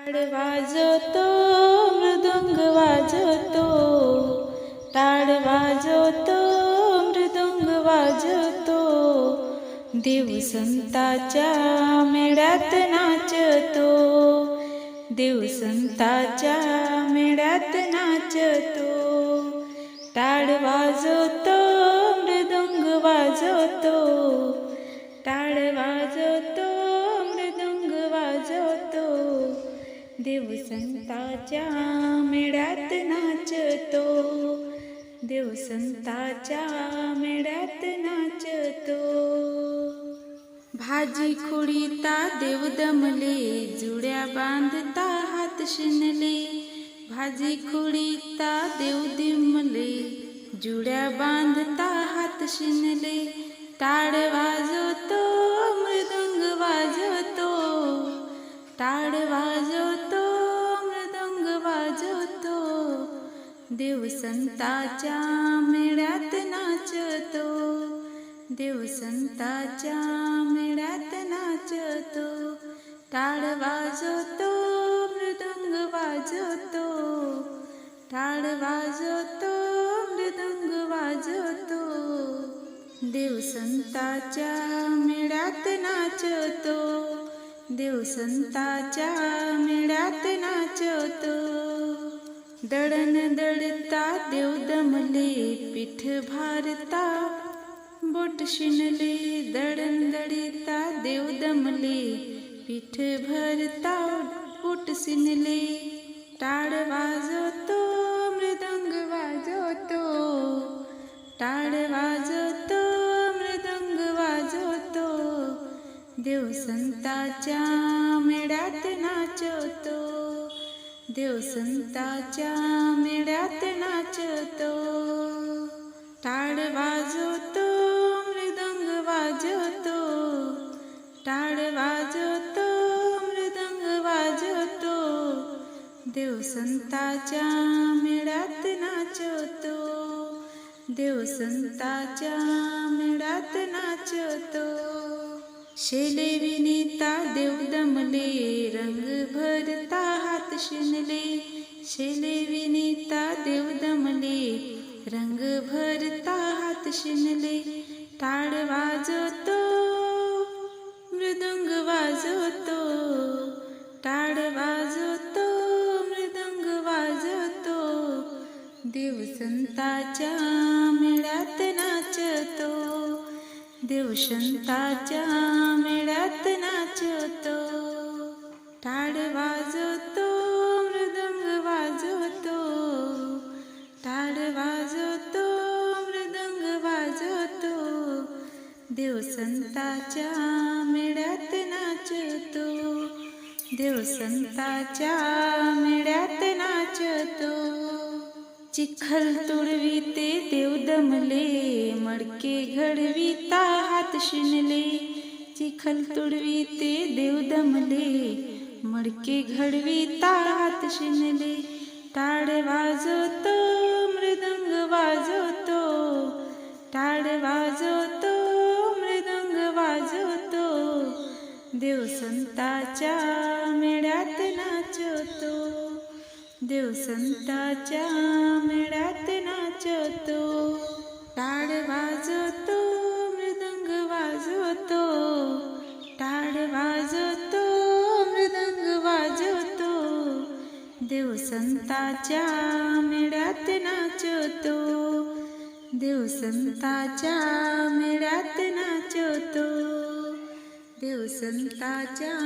टाळ वाजवतो मृदुंग वाजवतो, टाळ वाजवतो मृदुंग वाजवतो, देव संताच्या मेळ्यात नाचतो, देव संताच्या मेळ्यात नाचतो। टाळ वाजवतो मृदुंग वाजवतो, टाळ वाजवतो मृदुंग वाजवतो, देव संताच्या मेळ्यात नाचतो, देव संताच्या मेळ्यात नाचतो। भाजी खुडीता देव दमले, जुड्या बांधता हात शिनले, भाजी खुडीता देव दिमले, जुड्या बांधता हात शिनले, टाळ वाजवतो मृदुंग वाजवतो, टाळ वाजवतो मृदुंग वाजवतो, देव संताच्या मेळ्यात नाचतो, देव संताच्या मेळ्यात नाचतो। टाळ वाजवतो मृदुंग वाजवतो, टाळ वाजवतो मृदुंग वाजवतो, देव संताच्या मेळ्यात नाचतो, देव संताच्या मेळ्यात नाचतो। दळण दळता देव दमले, पीठ भारता बोट शिनले, दळण दळता देव दमले, पीठ भरता बोट शिनले, टाळ वाजवतो मृदुंग वाजवतो, टाळ वाजवतो मृदुंग वाजवतो, देव संताच्या मेळ्यात नाचतो, देव संताच्या मेळ्यात नाचतो। टाळ वाजवतो मृदुंग वाजवतो, टाळ वाजवतो मृदुंग वाजवतो, देव संताच्या मेळ्यात नाचतो, देव संताच्या मेळ्यात नाचतो। शेले विनीता देव दमले, रंग भरता हात शिनले, शेले विनीता देव दमले, रंग भरता हात शिनले, टाळ वाजवतो मृदुंग वाजवतो, टाळ वाजवतो मृदुंग वाजवतो, देव संताच्या मेळ्यात नाचतो, देव संताच्या मेळ्यात नाचतो। टाळ वाजवतो मृदुंग वाजवतो, टाळ वाजवतो मृदुंग वाजवतो, देव संताच्या मेळ्यात नाचतो, देव संताच्या मेळ्यात नाचतो। चिखल तुडवीते देव दमले, मडके घडविता हात शिनले, चिखल तुडवीते देव दमले, मडके घडविता हात शिनले, टाळ वाजवतो मृदुंग वाजवतो, टाळ वाजवतो मृदुंग वाजवतो, देव संताच्या मेळ्यात नाचतो, देव संताच्या मेळ्यात नाचतो। टाळ वाजवतो मृदुंग वाजवतो, टाळ वाजवतो मृदुंग वाजवतो, देव संताच्या मेळ्यात नाचतो, देव संताच्या मेळ्यात नाचतो, देव संताच्या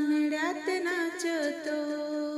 मेळ्यात नाचतो।